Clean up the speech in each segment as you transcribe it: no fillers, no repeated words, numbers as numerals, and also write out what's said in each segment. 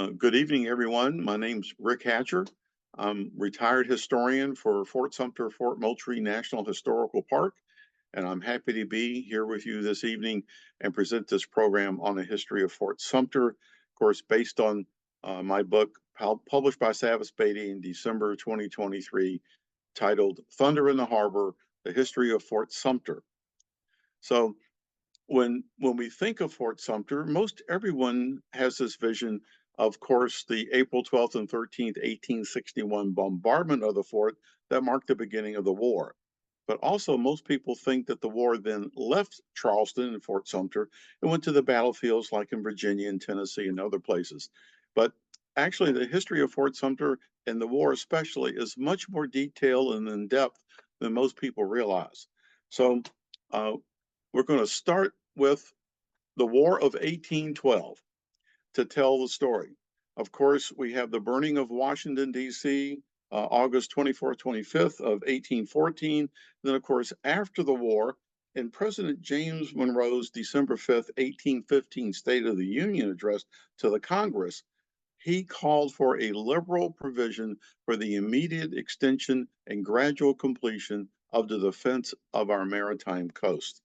Good evening, everyone. My name's Rick Hatcher. I'm retired historian for Fort Sumter, Fort Moultrie National Historical Park, and I'm happy to be here with you this evening and present this program on the history of Fort Sumter, of course, based on my book published by Savas Beatty in December 2023, titled Thunder in the Harbor, The History of Fort Sumter. So when we think of Fort Sumter, most everyone has this vision, of course, the April 12th and 13th, 1861 bombardment of the fort that marked the beginning of the war. But also most people think that the war then left Charleston and Fort Sumter and went to the battlefields like in Virginia and Tennessee and other places. But actually the history of Fort Sumter and the war especially is much more detailed and in depth than most people realize. So we're going to start with the War of 1812 to tell the story. Of course, we have the burning of Washington, D.C., August 24th, 25th of 1814. Then, of course, after the war, in President James Monroe's December 5th, 1815 State of the Union address to the Congress, he called for a liberal provision for the immediate extension and gradual completion of the defense of our maritime coast.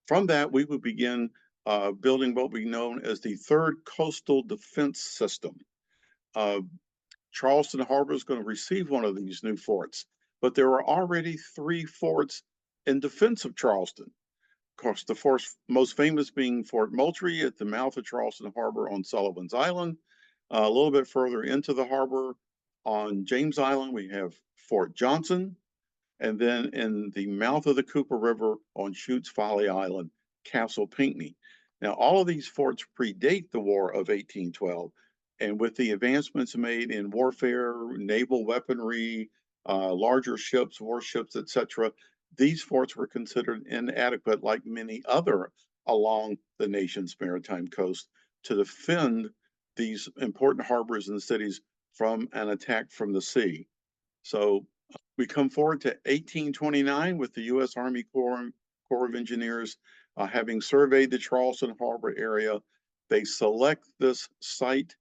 From that, we would begin building what we know as the third coastal defense system. Charleston Harbor is going to receive one of these new forts, but there are already 3 forts in defense of Charleston. Of course, the most famous being Fort Moultrie at the mouth of Charleston Harbor on Sullivan's Island. A little bit further into the harbor on James Island, we have Fort Johnson. And then in the mouth of the Cooper River on Chutes Folly Island, Castle Pinckney. Now, all of these forts predate the War of 1812, and with the advancements made in warfare, naval weaponry, larger ships, warships, etc., these forts were considered inadequate, like many other along the nation's maritime coast, to defend these important harbors and cities from an attack from the sea. So we come forward to 1829 with the U.S. Army Corps of Engineers having surveyed the Charleston Harbor area. They select this site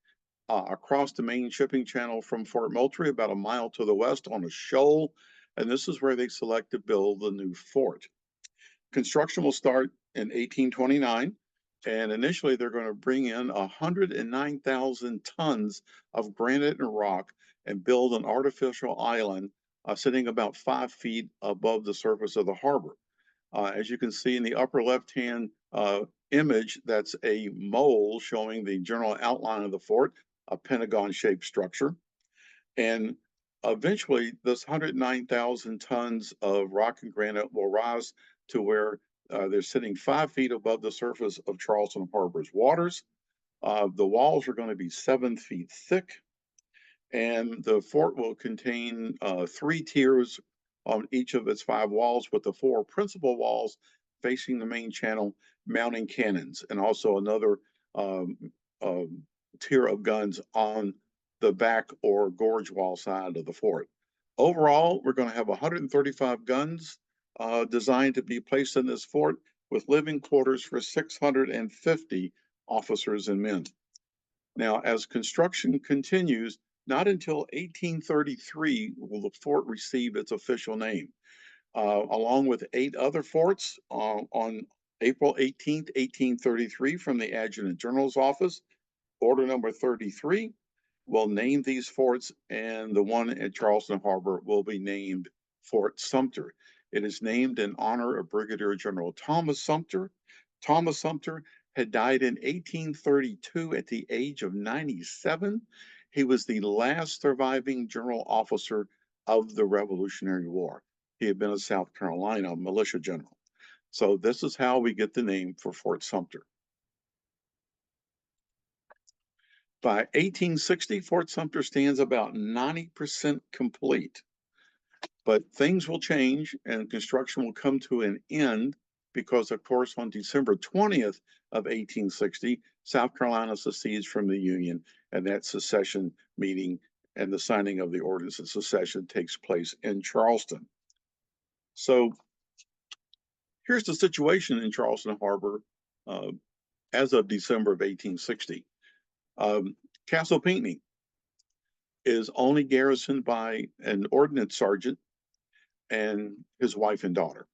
across the main shipping channel from Fort Moultrie, about a mile to the west on a shoal, and this is where they select to build the new fort. Construction will start in 1829, and initially they're going to bring in 109,000 tons of granite and rock and build an artificial island sitting about 5 feet above the surface of the harbor. As you can see in the upper left-hand image, that's a mole showing the general outline of the fort, a pentagon-shaped structure. And eventually, this 109,000 tons of rock and granite will rise to where they're sitting 5 feet above the surface of Charleston Harbor's waters. The walls are going to be 7 feet thick, and the fort will contain 3 tiers on each of its 5 walls, with the 4 principal walls facing the main channel mounting cannons, and also another tier of guns on the back or gorge wall side of the fort. Overall, we're going to have 135 guns designed to be placed in this fort, with living quarters for 650 officers and men. Now, as construction continues, not until 1833 will the fort receive its official name. Along with 8 other forts, on April 18th, 1833, from the Adjutant General's office, Order number 33 will name these forts, and the one at Charleston Harbor will be named Fort Sumter. It is named in honor of Brigadier General Thomas Sumter. Thomas Sumter had died in 1832 at the age of 97. He was the last surviving general officer of the Revolutionary War. He had been a South Carolina militia general. So this is how we get the name for Fort Sumter. By 1860, Fort Sumter stands about 90% complete. But things will change and construction will come to an end because, of course, on December 20th of 1860, South Carolina secedes from the Union, and that secession meeting and the signing of the Ordinance of Secession takes place in Charleston. So here's the situation in Charleston Harbor as of December of 1860. Castle Pinckney is only garrisoned by an ordnance sergeant and his wife and daughter.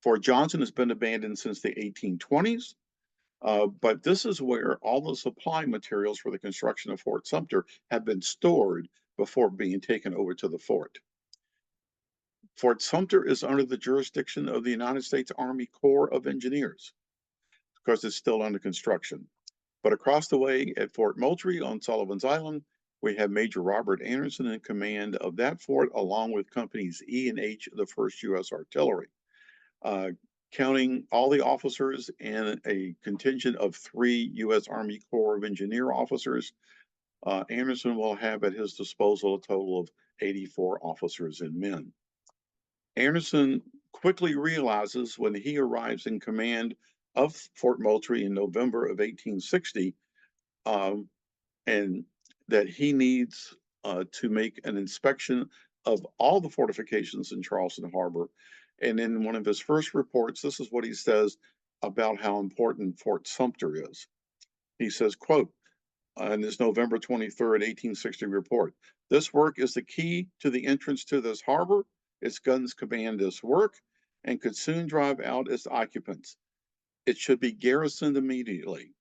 Fort Johnson has been abandoned since the 1820s, but this is where all the supply materials for the construction of Fort Sumter have been stored before being taken over to the fort. Fort Sumter is under the jurisdiction of the United States Army Corps of Engineers because it's still under construction. But across the way at Fort Moultrie on Sullivan's Island, we have Major Robert Anderson in command of that fort, along with companies E and H of the 1st U.S. Artillery. Counting all the officers and a contingent of 3 U.S. Army Corps of Engineer officers, Anderson will have at his disposal a total of 84 officers and men. Anderson quickly realizes when he arrives in command of Fort Moultrie in November of 1860, and that he needs to make an inspection of all the fortifications in Charleston Harbor. And in one of his first reports, this is what he says about how important Fort Sumter is. He says, quote, in this November 23rd, 1860 report, "This work is the key to the entrance to this harbor. Its guns command this work and could soon drive out its occupants. It should be garrisoned immediately."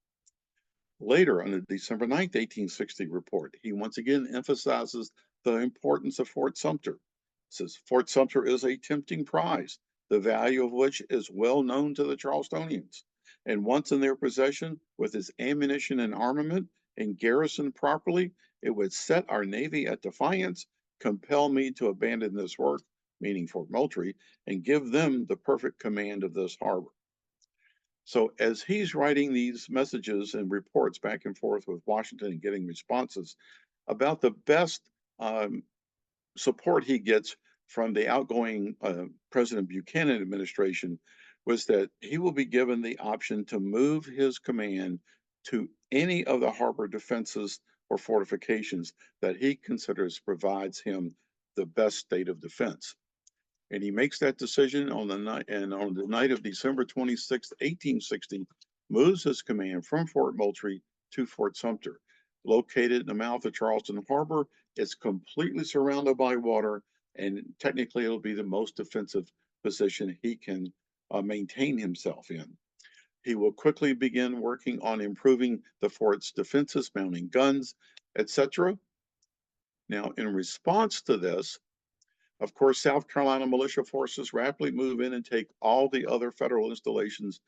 Later, on the December 9th, 1860 report, he once again emphasizes the importance of Fort Sumter. It says, "Fort Sumter is a tempting prize, the value of which is well known to the Charlestonians. And once in their possession, with its ammunition and armament, and garrisoned properly, it would set our Navy at defiance, compel me to abandon this work," meaning Fort Moultrie, "and give them the perfect command of this harbor." So as he's writing these messages and reports back and forth with Washington and getting responses, about the best support he gets from the outgoing President Buchanan administration was that he will be given the option to move his command to any of the harbor defenses or fortifications that he considers provides him the best state of defense. And he makes that decision on the night of December 26th, 1860, moves his command from Fort Moultrie to Fort Sumter. Located in the mouth of Charleston Harbor, it's completely surrounded by water, and technically it'll be the most defensive position he can maintain himself in. He will quickly begin working on improving the fort's defenses, mounting guns, etc. Now, in response to this, of course, South Carolina militia forces rapidly move in and take all the other federal installations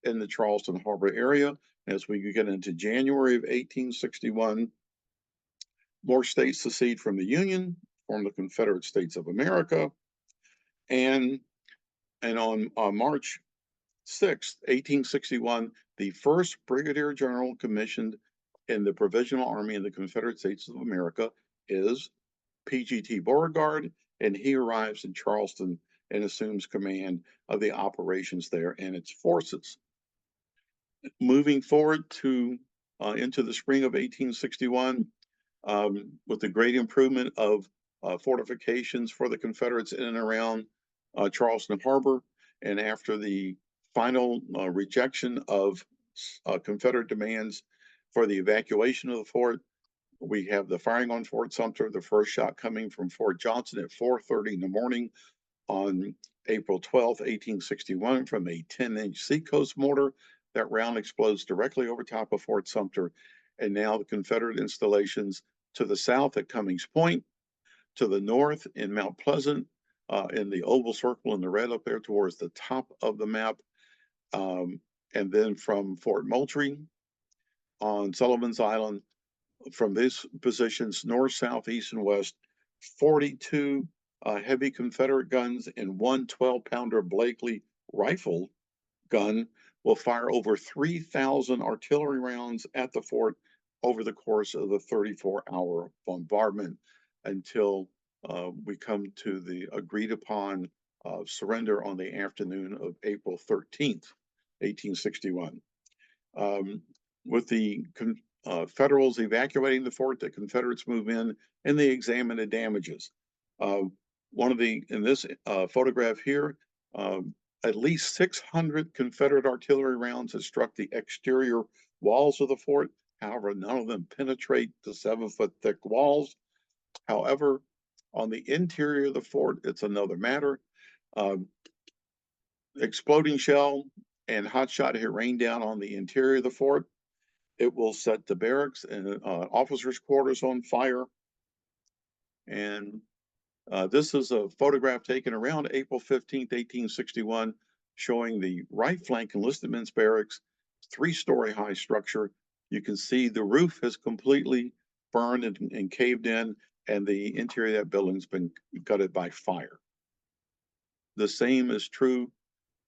in the Charleston Harbor area. As we get into January of 1861, more states secede from the Union, form the Confederate States of America, and on March 6th, 1861, the first brigadier general commissioned in the Provisional Army in the Confederate States of America is PGT Beauregard, and he arrives in Charleston and assumes command of the operations there and its forces. Moving forward to into the spring of 1861, with the great improvement of fortifications for the Confederates in and around Charleston Harbor, and after the final rejection of Confederate demands for the evacuation of the fort, we have the firing on Fort Sumter, the first shot coming from Fort Johnson at 4:30 in the morning on April 12th, 1861, from a 10-inch Seacoast mortar. That round explodes directly over top of Fort Sumter, and now the Confederate installations to the south at Cummings Point, to the north in Mount Pleasant, in the oval circle in the red up there towards the top of the map, and then from Fort Moultrie on Sullivan's Island, from these positions, north, south, east, and west, 42 heavy Confederate guns and one 12-pounder Blakely rifle gun will fire over 3,000 artillery rounds at the fort over the course of the 34-hour bombardment until we come to the agreed upon surrender on the afternoon of April 13th, 1861. With the Federals evacuating the fort, the Confederates move in and they examine the damages. In this photograph here, at least 600 Confederate artillery rounds had struck the exterior walls of the fort. However, none of them penetrate the 7-foot thick walls. However, on the interior of the fort, it's another matter. Um, Exploding shell and hot shot hit rain down on the interior of the fort. It will set the barracks and officers' quarters on fire. And this is a photograph taken around April 15th, 1861, showing the right flank enlisted men's barracks, 3-story high structure. You can see the roof has completely burned and caved in, and the interior of that building's been gutted by fire. The same is true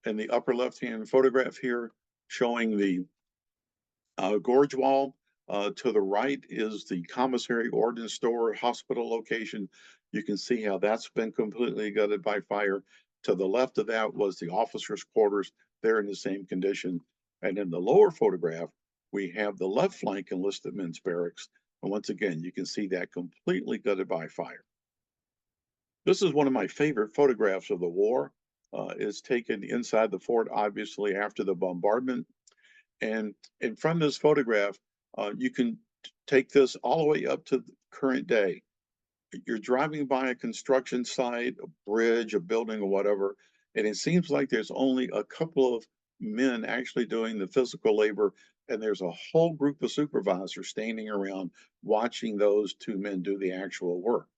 in the upper left-hand photograph here, showing the gorge wall. To the right is the commissary, ordnance store, hospital location. You can see how that's been completely gutted by fire. To the left of that was the officers' quarters. They're in the same condition. And in the lower photograph, we have the left flank enlisted men's barracks. And once again, you can see that completely gutted by fire. This is one of my favorite photographs of the war. It's taken inside the fort, obviously, after the bombardment. And from this photograph, you can take this all the way up to the current day. You're driving by a construction site, a bridge, a building, or whatever, and it seems like there's only a couple of men actually doing the physical labor, and there's a whole group of supervisors standing around watching those 2 men do the actual work.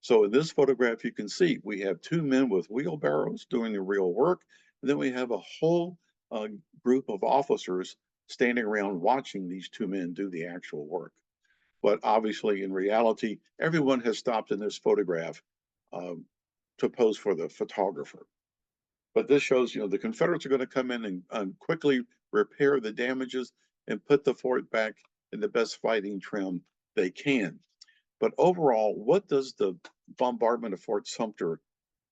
So in this photograph, you can see we have 2 men with wheelbarrows doing the real work, and then we have a whole group of officers standing around watching these 2 men do the actual work. But obviously, in reality, everyone has stopped in this photograph to pose for the photographer. But this shows, the Confederates are going to come in and quickly repair the damages and put the fort back in the best fighting trim they can. But overall, what does the bombardment of Fort Sumter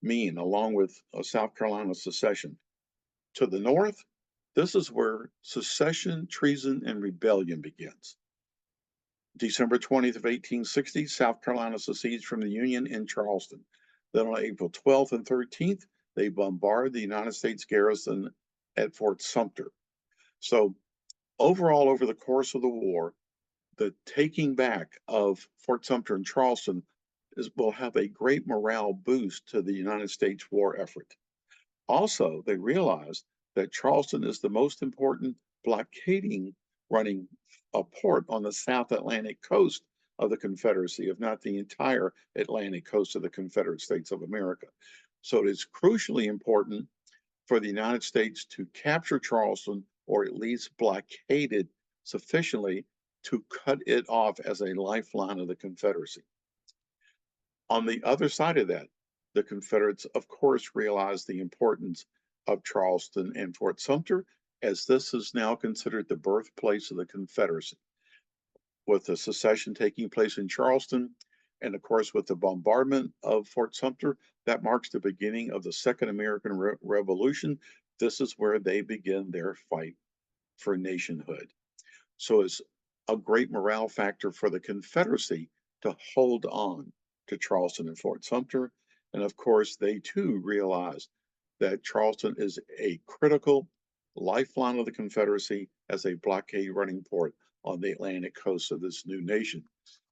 mean, along with South Carolina secession? To the north, this is where secession, treason, and rebellion begins. December 20th of 1860, South Carolina secedes from the Union in Charleston. Then on April 12th and 13th, they bombard the United States garrison at Fort Sumter. So overall, over the course of the war, the taking back of Fort Sumter and Charleston will have a great morale boost to the United States war effort. Also, they realized that Charleston is the most important blockading running a port on the South Atlantic coast of the Confederacy, if not the entire Atlantic coast of the Confederate States of America. So it is crucially important for the United States to capture Charleston, or at least blockade it sufficiently to cut it off as a lifeline of the Confederacy. On the other side of that, the Confederates, of course, realized the importance of Charleston and Fort Sumter, as this is now considered the birthplace of the Confederacy. With the secession taking place in Charleston, and of course, with the bombardment of Fort Sumter, that marks the beginning of the Second American Revolution. This is where they begin their fight for nationhood. So it's a great morale factor for the Confederacy to hold on to Charleston and Fort Sumter. And of course, they too realized that Charleston is a critical lifeline of the Confederacy as a blockade running port on the Atlantic coast of this new nation.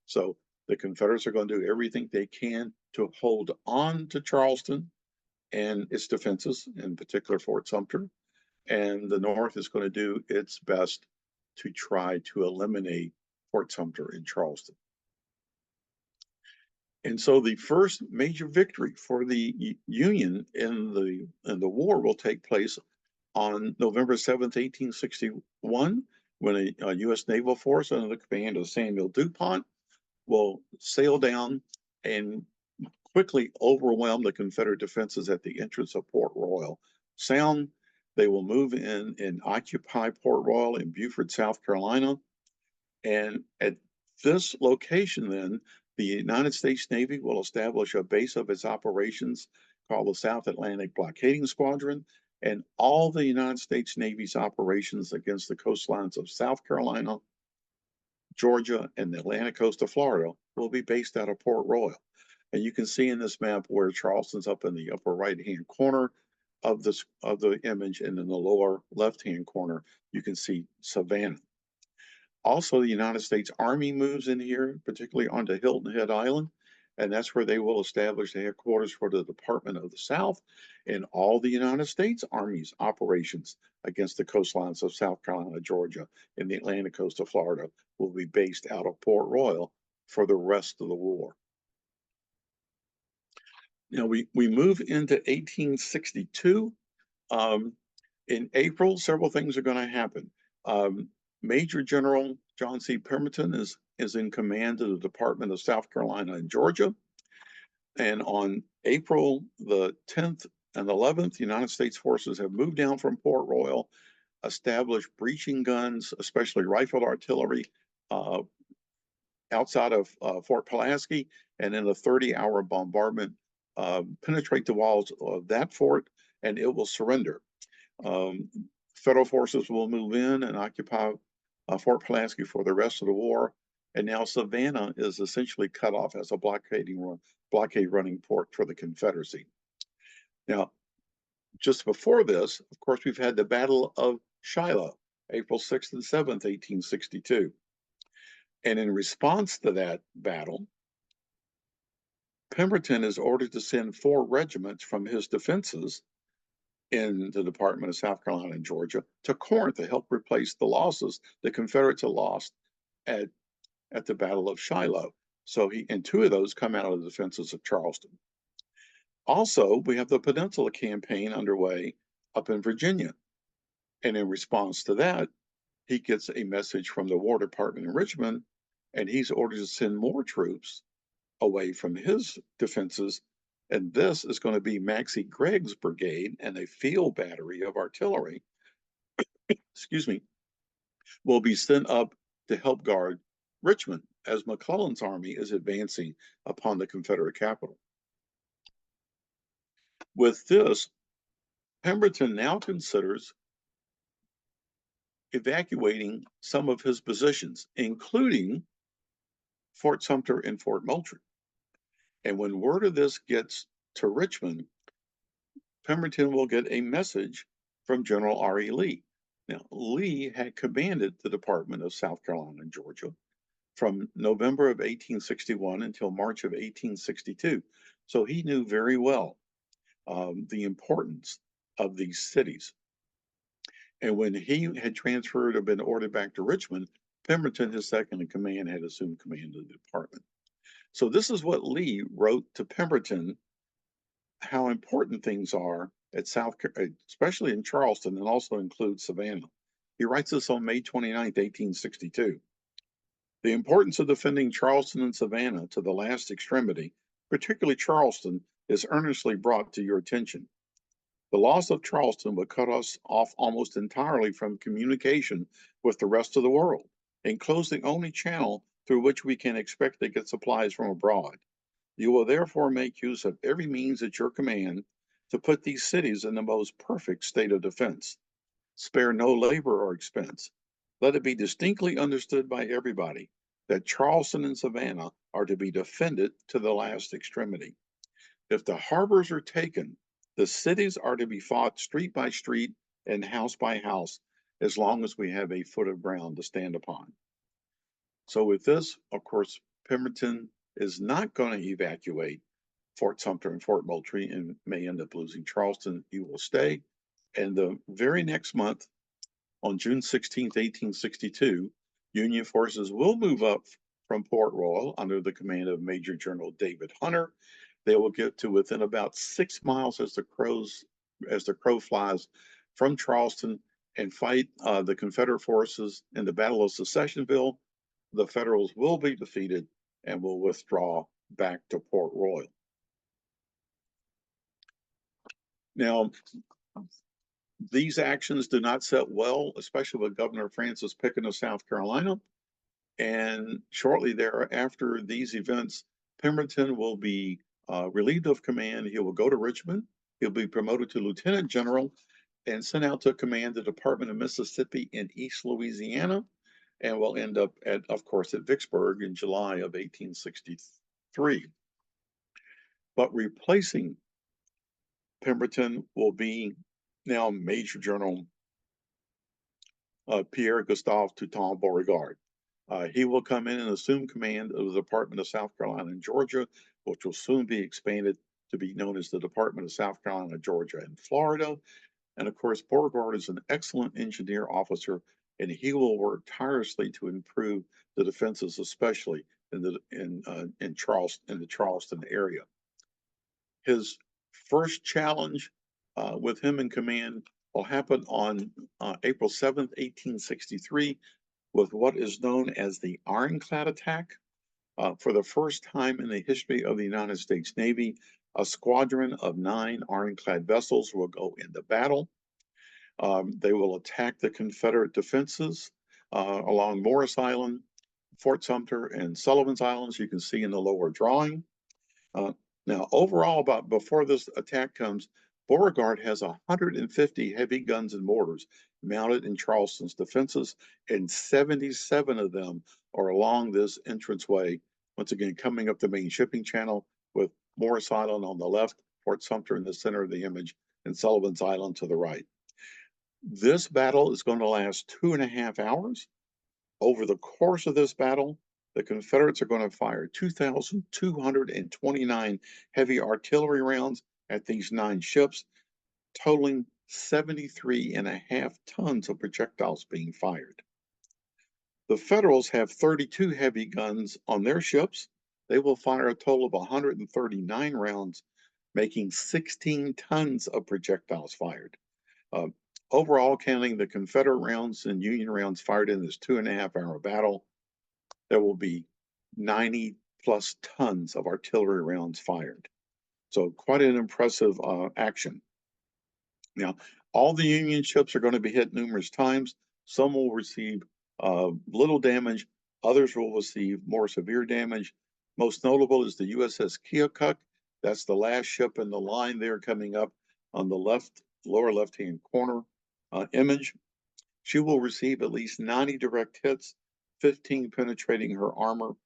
So the Confederates are going to do everything they can to hold on to Charleston and its defenses, in particular Fort Sumter. And the North is going to do its best to try to eliminate Fort Sumter in Charleston. And so the first major victory for the Union in the war will take place on November 7th, 1861, when a U.S. naval force under the command of Samuel DuPont will sail down and quickly overwhelm the Confederate defenses at the entrance of Port Royal Sound. They will move in and occupy Port Royal in Beaufort, South Carolina. And at this location, then, the United States Navy will establish a base of its operations called the South Atlantic Blockading Squadron, and all the United States Navy's operations against the coastlines of South Carolina, Georgia, and the Atlantic coast of Florida will be based out of Port Royal. And you can see in this map where Charleston's up in the upper right-hand corner of the image, and in the lower left-hand corner, you can see Savannah. Also, the United States Army moves in here, particularly onto Hilton Head Island, and that's where they will establish the headquarters for the Department of the South, and all the United States Army's operations against the coastlines of South Carolina, Georgia, and the Atlantic coast of Florida will be based out of Port Royal for the rest of the war. Now we move into 1862. In April, several things are going to happen. Major General John C. Pemberton is in command of the Department of South Carolina and Georgia. And on April the 10th and 11th, the United States forces have moved down from Port Royal, established breaching guns, especially rifled artillery, outside of Fort Pulaski, and in a 30-hour bombardment, penetrate the walls of that fort, and it will surrender. Federal forces will move in and occupy Fort Pulaski for the rest of the war. And now Savannah is essentially cut off as a blockade running port for the Confederacy. Now, just before this, of course, we've had the Battle of Shiloh, April 6th and 7th, 1862. And in response to that battle, Pemberton is ordered to send 4 regiments from his defenses in the Department of South Carolina and Georgia to Corinth to help replace the losses the Confederates had lost at the Battle of Shiloh. So and 2 of those come out of the defenses of Charleston. Also, we have the Peninsula Campaign underway up in Virginia. And in response to that, he gets a message from the War Department in Richmond, and he's ordered to send more troops away from his defenses. And this is going to be Maxcy Gregg's brigade, and a field battery of artillery, excuse me, will be sent up to help guard Richmond as McClellan's army is advancing upon the Confederate capital. With this, Pemberton now considers evacuating some of his positions, including Fort Sumter and Fort Moultrie. And when word of this gets to Richmond, Pemberton will get a message from General R.E. Lee. Now, Lee had commanded the Department of South Carolina and Georgia from November of 1861 until March of 1862. So he knew very well the importance of these cities. And when he had transferred or been ordered back to Richmond, Pemberton, his second in command, had assumed command of the department. So this is what Lee wrote to Pemberton, how important things are at especially in Charleston, and also includes Savannah. He writes this on May 29th, 1862. The importance of defending Charleston and Savannah to the last extremity, particularly Charleston, is earnestly brought to your attention. The loss of Charleston would cut us off almost entirely from communication with the rest of the world and close the only channel through which we can expect to get supplies from abroad. You will therefore make use of every means at your command to put these cities in the most perfect state of defense. Spare no labor or expense. Let it be distinctly understood by everybody that Charleston and Savannah are to be defended to the last extremity. If the harbors are taken, the cities are to be fought street by street and house by house, as long as we have a foot of ground to stand upon. So with this, of course, Pemberton is not going to evacuate Fort Sumter and Fort Moultrie and may end up losing Charleston. He will stay. And the very next month, on June 16th, 1862, Union forces will move up from Port Royal under the command of Major General David Hunter. They will get to within about 6 miles as the crow flies from Charleston and fight the Confederate forces in the Battle of Secessionville. The Federals will be defeated and will withdraw back to Port Royal. Now, these actions do not set well, especially with Governor Francis Pickett of South Carolina. And shortly thereafter these events, Pemberton will be relieved of command. He will go to Richmond. He'll be promoted to lieutenant general and sent out to command the Department of Mississippi in East Louisiana, and will end up of course, at Vicksburg in July of 1863. But replacing Pemberton will be now Major General Pierre Gustave Toutant Beauregard. He will come in and assume command of the Department of South Carolina and Georgia, which will soon be expanded to be known as the Department of South Carolina, Georgia, and Florida. And of course, Beauregard is an excellent engineer officer, and he will work tirelessly to improve the defenses, especially in the Charleston area. His first challenge with him in command will happen on April 7th, 1863, with what is known as the ironclad attack. For the first time in the history of the United States Navy, a squadron of 9 ironclad vessels will go into battle. They will attack the Confederate defenses along Morris Island, Fort Sumter, and Sullivan's Islands. You can see in the lower drawing. Now, overall, before this attack comes, Beauregard has 150 heavy guns and mortars mounted in Charleston's defenses, and 77 of them are along this entranceway, once again, coming up the main shipping channel with Morris Island on the left, Fort Sumter in the center of the image, and Sullivan's Island to the right. This battle is going to last 2.5 hours. Over the course of this battle, the Confederates are going to fire 2,229 heavy artillery rounds at these 9 ships, totaling 73.5 tons of projectiles being fired. The Federals have 32 heavy guns on their ships. They will fire a total of 139 rounds, making 16 tons of projectiles fired. Overall, counting the Confederate rounds and Union rounds fired in this 2.5-hour battle, there will be 90 plus tons of artillery rounds fired. So quite an impressive action. Now, all the Union ships are going to be hit numerous times. Some will receive little damage. Others will receive more severe damage. Most notable is the USS Keokuk. That's the last ship in the line there coming up on the lower left-hand corner image. She will receive at least 90 direct hits, 15 penetrating her armor.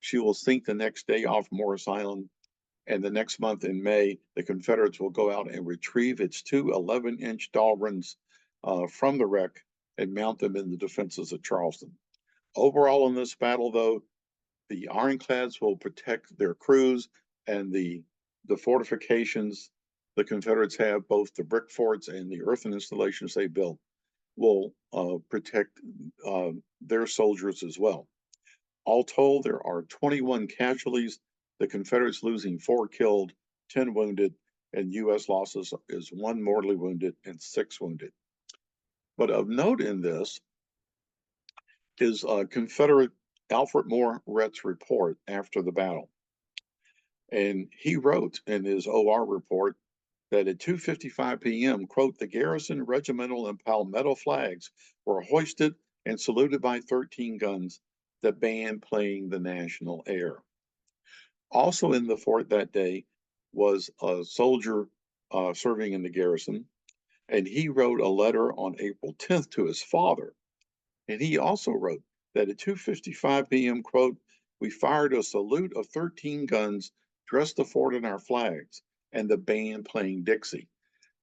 She will sink the next day off Morris Island. And the next month in May, the Confederates will go out and retrieve its 2 11-inch Dahlgrens from the wreck and mount them in the defenses of Charleston. Overall in this battle, though, the ironclads will protect their crews, and the fortifications the Confederates have, both the brick forts and the earthen installations they built, will protect their soldiers as well. All told, there are 21 casualties, the Confederates losing 4 killed, 10 wounded, and U.S. losses is 1 mortally wounded and 6 wounded. But of note in this is Confederate Alfred Moret's report after the battle. And he wrote in his OR report that at 2:55 p.m., quote, the garrison, regimental, and palmetto flags were hoisted and saluted by 13 guns, the band playing the national air. Also in the fort that day was a soldier serving in the garrison, and he wrote a letter on April 10th to his father. And he also wrote that at 2:55 p.m., quote, we fired a salute of 13 guns, dressed the fort in our flags, and the band playing Dixie.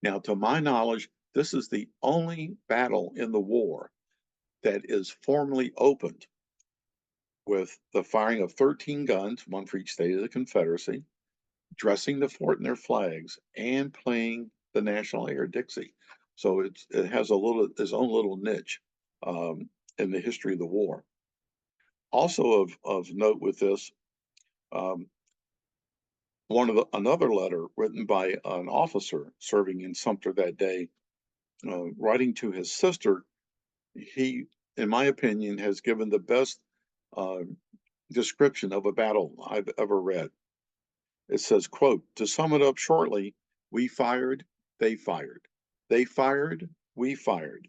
Now, to my knowledge, this is the only battle in the war that is formally opened with the firing of 13 guns, 1 for each state of the Confederacy, dressing the fort in their flags, and playing the national air Dixie. So it has its own little niche in the history of the war. Also of note with this, another letter written by an officer serving in Sumter that day, writing to his sister, he, in my opinion, has given the best description of a battle I've ever read. It says, quote, to sum it up shortly, we fired, they fired. They fired, we fired.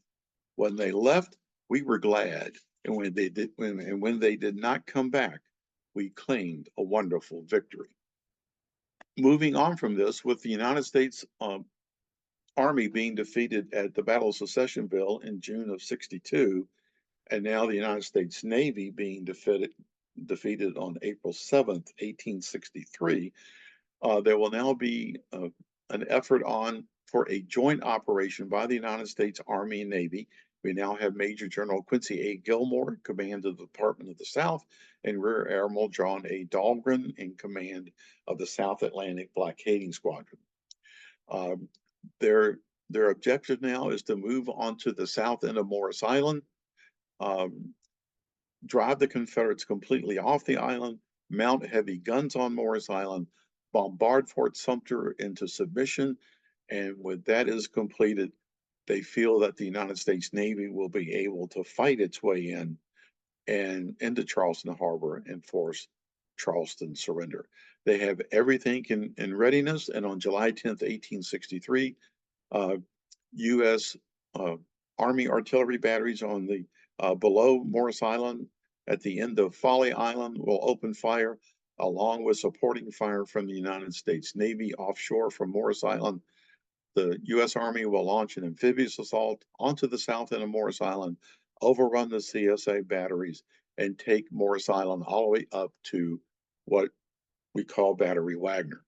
When they left, we were glad. And when they did not come back, we claimed a wonderful victory. Moving on from this, with the United States Army being defeated at the Battle of Secessionville in June of '62, and now the United States Navy being defeated on April 7th, 1863, there will now be an effort on for a joint operation by the United States Army and Navy We now have Major General Quincy A. Gilmore in command of the Department of the South, and Rear Admiral John A. Dahlgren in command of the South Atlantic Blockading Squadron. Their objective now is to move onto the south end of Morris Island, drive the Confederates completely off the island, mount heavy guns on Morris Island, bombard Fort Sumter into submission, and when that is completed, they feel that the United States Navy will be able to fight its way in and into Charleston Harbor and force Charleston surrender. They have everything in readiness, and on July 10th, 1863, U.S. Army artillery batteries on the below Morris Island at the end of Folly Island will open fire, along with supporting fire from the United States Navy offshore from Morris Island. The U.S. Army will launch an amphibious assault onto the south end of Morris Island, overrun the CSA batteries, and take Morris Island all the way up to what we call Battery Wagner.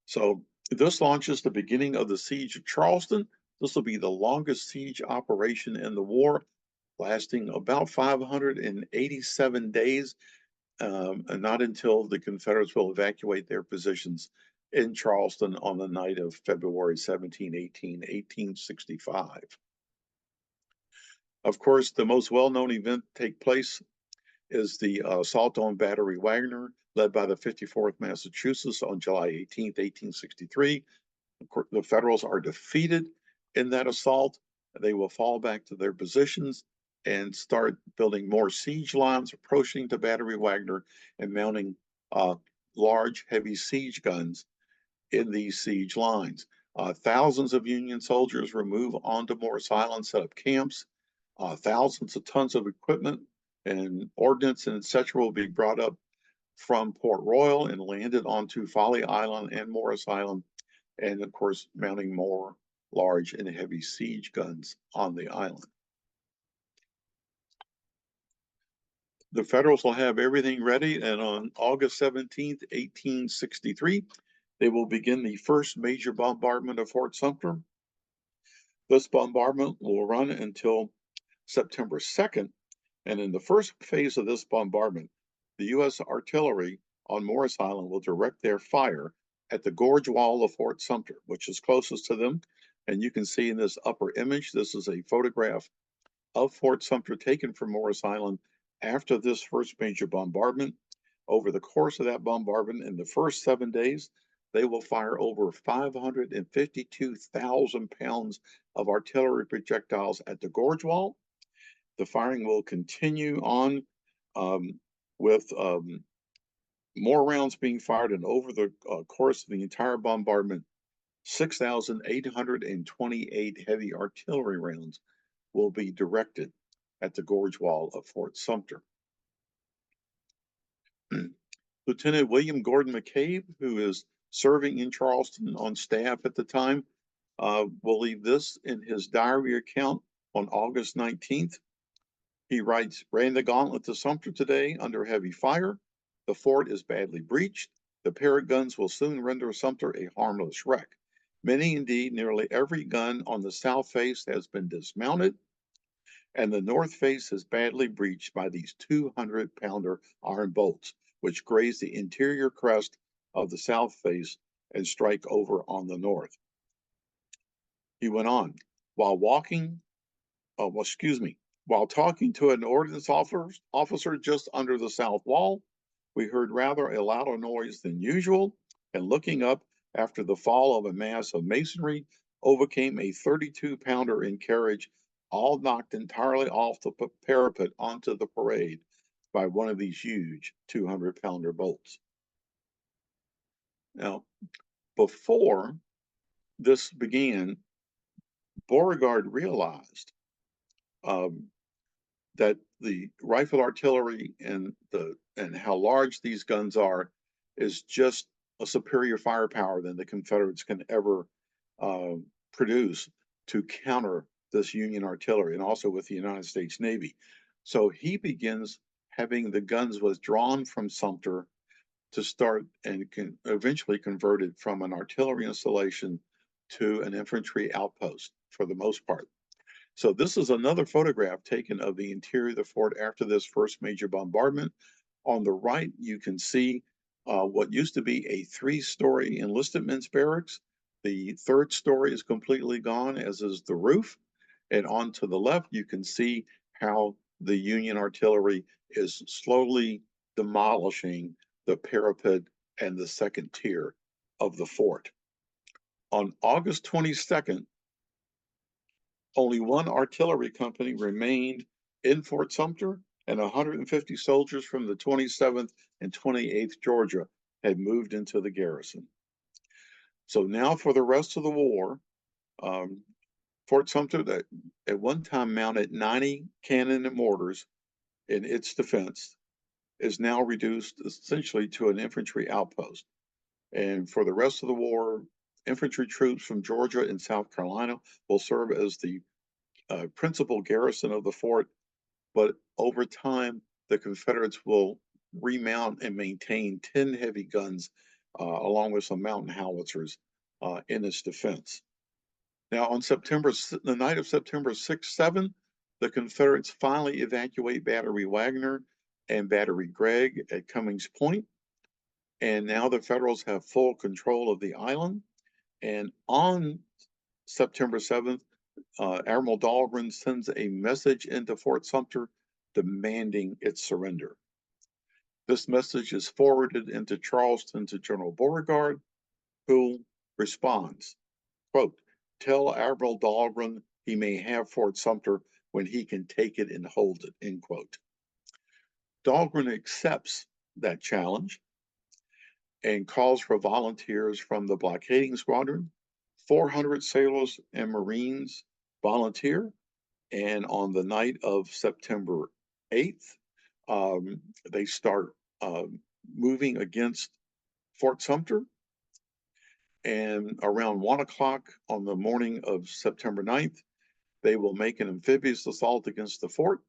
So this launches the beginning of the siege of Charleston. This will be the longest siege operation in the war, lasting about 587 days, and not until the Confederates will evacuate their positions in Charleston on the night of February 17, 1865. Of course, the most well-known event to take place is the assault on Battery Wagner, led by the 54th Massachusetts on July 18, 1863. Of course, the Federals are defeated in that assault. They will fall back to their positions and start building more siege lines, approaching to Battery Wagner and mounting large, heavy siege guns in these siege lines. Thousands of Union soldiers will move onto Morris Island, set up camps. Thousands of tons of equipment and ordnance and etc. will be brought up from Port Royal and landed onto Folly Island and Morris Island, and of course mounting more large and heavy siege guns on the island. The Federals will have everything ready, and on August 17th, 1863, they will begin the first major bombardment of Fort Sumter. This bombardment will run until September 2nd, and in the first phase of this bombardment, the U.S. artillery on Morris Island will direct their fire at the gorge wall of Fort Sumter, which is closest to them. And you can see in this upper image, this is a photograph of Fort Sumter taken from Morris Island after this first major bombardment. Over the course of that bombardment, in the first 7 days, they will fire over 552,000 pounds of artillery projectiles at the gorge wall. The firing will continue on with more rounds being fired, and over the course of the entire bombardment, 6,828 heavy artillery rounds will be directed at the gorge wall of Fort Sumter. Lieutenant William Gordon McCabe, who is serving in Charleston on staff at the time, will leave this in his diary account on August 19th. He writes, "Ran the gauntlet to Sumter today under heavy fire. The fort is badly breached. The Parrott guns will soon render Sumter a harmless wreck. Many, indeed, nearly every gun on the south face has been dismounted, and the north face is badly breached by these 200-pounder iron bolts, which graze the interior crest of the south face and strike over on the north." He went on, while talking to an ordnance officer just under the south wall, we heard rather a louder noise than usual, and looking up after the fall of a mass of masonry overcame a 32-pounder in carriage, all knocked entirely off the parapet onto the parade by one of these huge 200-pounder bolts. Now, before this began, Beauregard realized that the rifle artillery and how large these guns are is just a superior firepower than the Confederates can ever produce to counter this Union artillery, and also with the United States Navy. So he begins having the guns withdrawn from Sumter to start and eventually converted from an artillery installation to an infantry outpost for the most part. So this is another photograph taken of the interior of the fort after this first major bombardment. On the right, you can see what used to be a three-story enlisted men's barracks. The third story is completely gone, as is the roof. And on to the left, you can see how the Union artillery is slowly demolishing the parapet and the second tier of the fort. On August 22nd, only one artillery company remained in Fort Sumter, and 150 soldiers from the 27th and 28th Georgia had moved into the garrison. So now for the rest of the war, Fort Sumter, that at one time mounted 90 cannon and mortars in its defense, is now reduced essentially to an infantry outpost. And for the rest of the war, infantry troops from Georgia and South Carolina will serve as the principal garrison of the fort, but over time, the Confederates will remount and maintain 10 heavy guns, along with some mountain howitzers, in its defense. Now, on the night of September 6, 7, the Confederates finally evacuate Battery Wagner and Battery Gregg at Cummings Point. And now the Federals have full control of the island. And on September 7th, Admiral Dahlgren sends a message into Fort Sumter demanding its surrender. This message is forwarded into Charleston to General Beauregard, who responds, quote, "Tell Admiral Dahlgren he may have Fort Sumter when he can take it and hold it," end quote. Dahlgren accepts that challenge and calls for volunteers from the blockading squadron. 400 sailors and Marines volunteer, and on the night of September 8th, they start moving against Fort Sumter. And around 1 o'clock on the morning of September 9th, they will make an amphibious assault against the fort.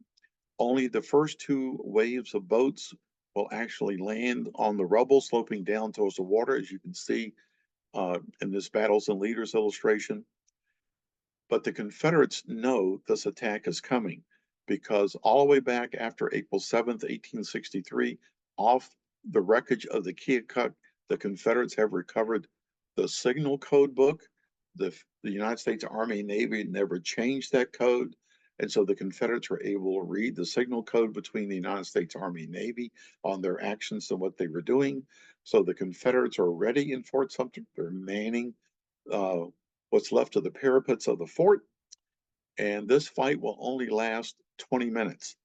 Only the first two waves of boats will actually land on the rubble sloping down towards the water, as you can see in this Battles and Leaders illustration. But the Confederates know this attack is coming because all the way back after April 7th, 1863, off the wreckage of the Keokuk, the Confederates have recovered the signal code book. The United States Army and Navy never changed that code. And so the Confederates were able to read the signal code between the United States Army and Navy on their actions and what they were doing. So the Confederates are ready in Fort Sumter. They're manning what's left of the parapets of the fort. And this fight will only last 20 minutes.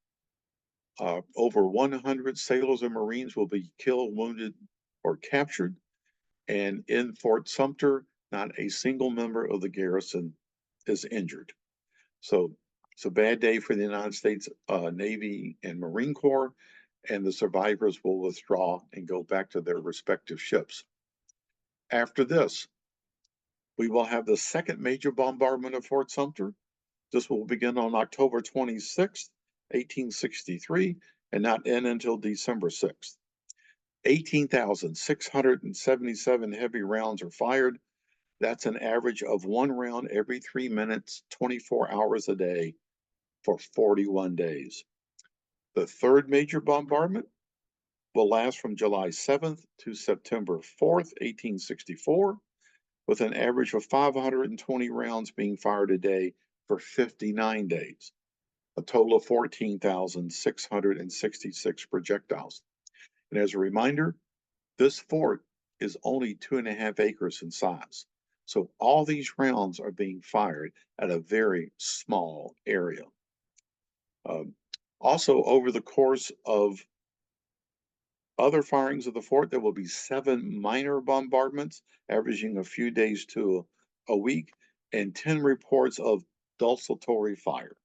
Over 100 sailors and Marines will be killed, wounded, or captured. And in Fort Sumter, not a single member of the garrison is injured. So it's a bad day for the United States Navy and Marine Corps, and the survivors will withdraw and go back to their respective ships. After this, we will have the second major bombardment of Fort Sumter. This will begin on October 26th, 1863, and not end until December 6th. 18,677 heavy rounds are fired. That's an average of one round every 3 minutes, 24 hours a day for 41 days. The third major bombardment will last from July 7th to September 4th, 1864, with an average of 520 rounds being fired a day for 59 days, a total of 14,666 projectiles. And as a reminder, this fort is only 2.5 acres in size. So all these rounds are being fired at a very small area. Also, over the course of other firings of the fort, there will be 7 minor bombardments, averaging a few days to a week, and 10 reports of desultory fire.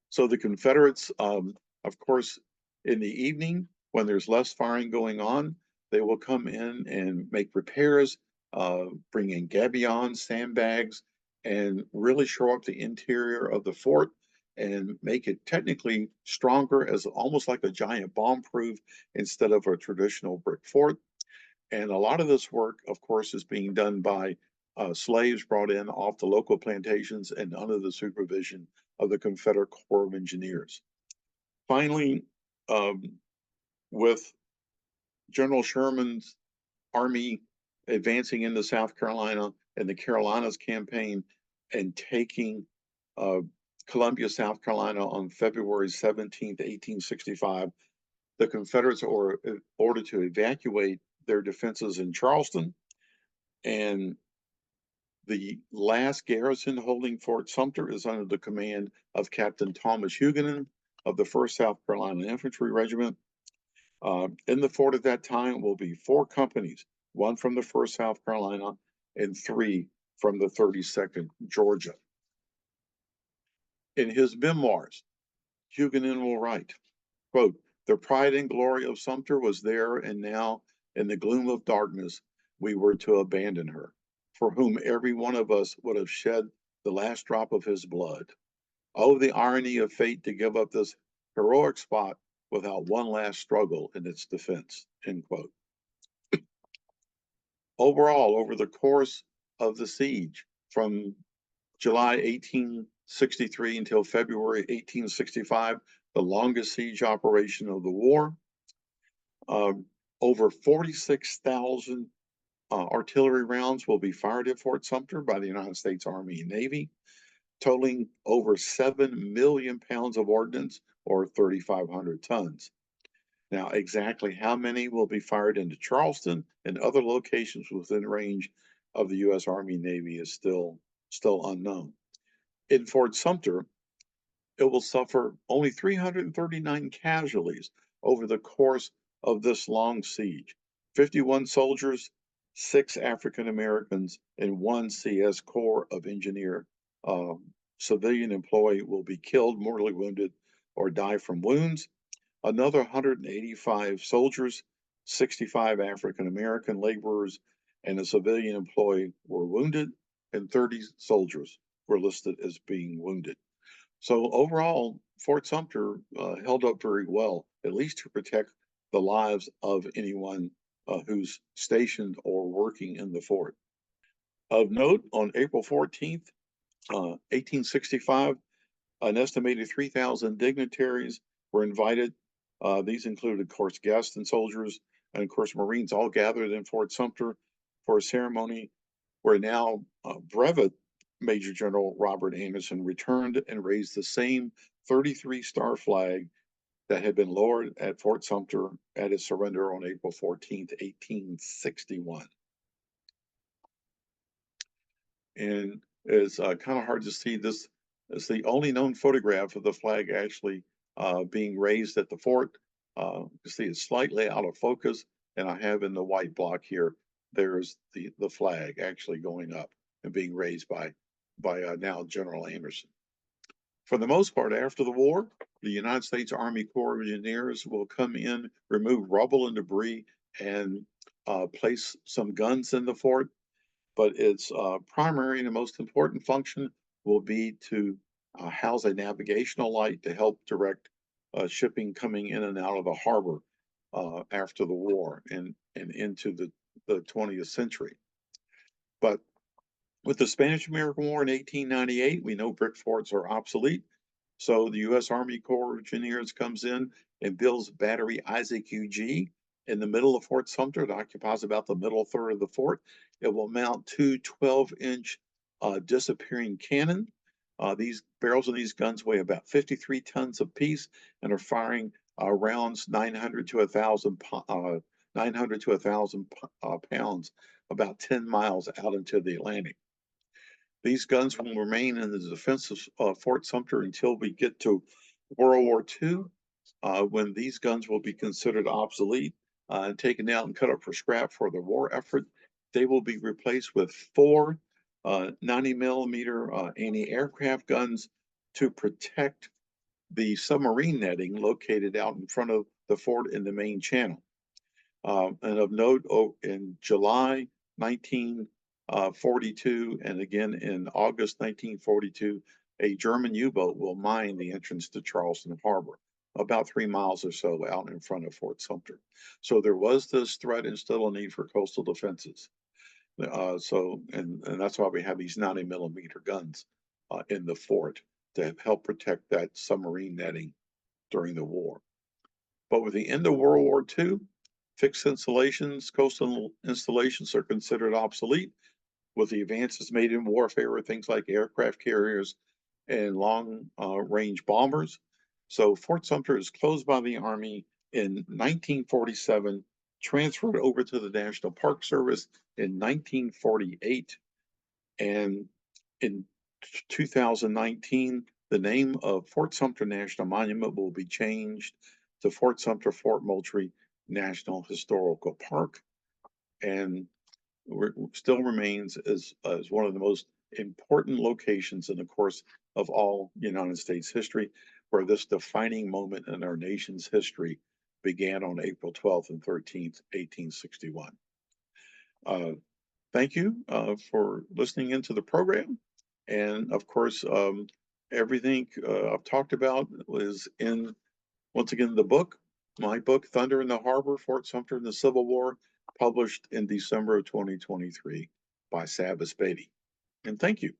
So the Confederates, of course, in the evening, when there's less firing going on, they will come in and make repairs, bring in gabions, sandbags, and really shore up the interior of the fort and make it technically stronger as almost like a giant bomb-proof instead of a traditional brick fort. And a lot of this work, of course, is being done by slaves brought in off the local plantations and under the supervision of the Confederate Corps of Engineers. Finally, with General Sherman's army advancing into South Carolina and the Carolinas campaign and taking Columbia, South Carolina on February 17th, 1865, the Confederates were ordered to evacuate their defenses in Charleston, and the last garrison holding Fort Sumter is under the command of Captain Thomas Huguenin of the 1st South Carolina Infantry Regiment. In the fort at that time will be 4 companies, 1 from the 1st South Carolina and 3 from the 32nd Georgia. In his memoirs, Huguenin will write, quote, "The pride and glory of Sumter was there, and now, in the gloom of darkness, we were to abandon her, for whom every one of us would have shed the last drop of his blood. Oh, the irony of fate to give up this heroic spot without one last struggle in its defense," end quote. Overall, over the course of the siege, from July 1863 until February 1865, the longest siege operation of the war, over 46,000 artillery rounds will be fired at Fort Sumter by the United States Army and Navy, totaling over 7 million pounds of ordnance, or 3,500 tons. Now, exactly how many will be fired into Charleston and other locations within range of the U.S. Army and Navy is still unknown. In Fort Sumter, it will suffer only 339 casualties over the course of this long siege. 51 soldiers, 6 African Americans, and 1 CS Corps of Engineer civilian employee will be killed, mortally wounded, or die from wounds. Another 185 soldiers, 65 African American laborers, and a civilian employee were wounded, and 30 soldiers were listed as being wounded. So overall, Fort Sumter held up very well, at least to protect the lives of anyone who's stationed or working in the fort. Of note, on April 14th, 1865, an estimated 3,000 dignitaries were invited. These included, of course, guests and soldiers, and of course, Marines, all gathered in Fort Sumter for a ceremony where now Brevet Major General Robert Anderson returned and raised the same 33-star flag that had been lowered at Fort Sumter at its surrender on April 14th, 1861. And it's kind of hard to see. This is the only known photograph of the flag actually being raised at the fort. You see it's slightly out of focus, and I have in the white block here, there's the flag actually going up and being raised by now General Anderson. For the most part, after the war, the United States Army Corps of Engineers will come in, remove rubble and debris, and place some guns in the fort. But its primary and most important function will be to house a navigational light to help direct shipping coming in and out of the harbor after the war and into the 20th century. But with the Spanish-American War in 1898, we know brick forts are obsolete. So the U.S. Army Corps of Engineers comes in and builds Battery Isaac UG in the middle of Fort Sumter. It occupies about the middle third of the fort. It will mount 2 12-inch disappearing cannon. These barrels of these guns weigh about 53 tons apiece and are firing rounds 900 to 1,000 pounds, about 10 miles out into the Atlantic. These guns will remain in the defense of Fort Sumter until we get to World War II, when these guns will be considered obsolete and taken out and cut up for scrap for the war effort. They will be replaced with 4 90-millimeter anti-aircraft guns to protect the submarine netting located out in front of the fort in the main channel. And of note, in July 1942 and again in August 1942, a German U-boat will mine the entrance to Charleston Harbor, about 3 miles or so out in front of Fort Sumter. So there was this threat and still a need for coastal defenses. And that's why we have these 90-millimeter guns in the fort. to help protect that submarine netting during the war. But with the end of World War II, fixed installations, coastal installations are considered obsolete. With the advances made in warfare with things like aircraft carriers and long range bombers. So Fort Sumter is closed by the Army in 1947, transferred over to the National Park Service in 1948, and in 2019, the name of Fort Sumter National Monument will be changed to Fort Sumter Fort Moultrie National Historical Park, and still remains as one of the most important locations in the course of all United States history, where this defining moment in our nation's history began on April 12th and 13th, 1861. Thank you for listening into the program. And of course, everything I've talked about is in, once again, the book, my book, Thunder in the Harbor, Fort Sumter in the Civil War, published in December of 2023 by Savas Beatty. And thank you.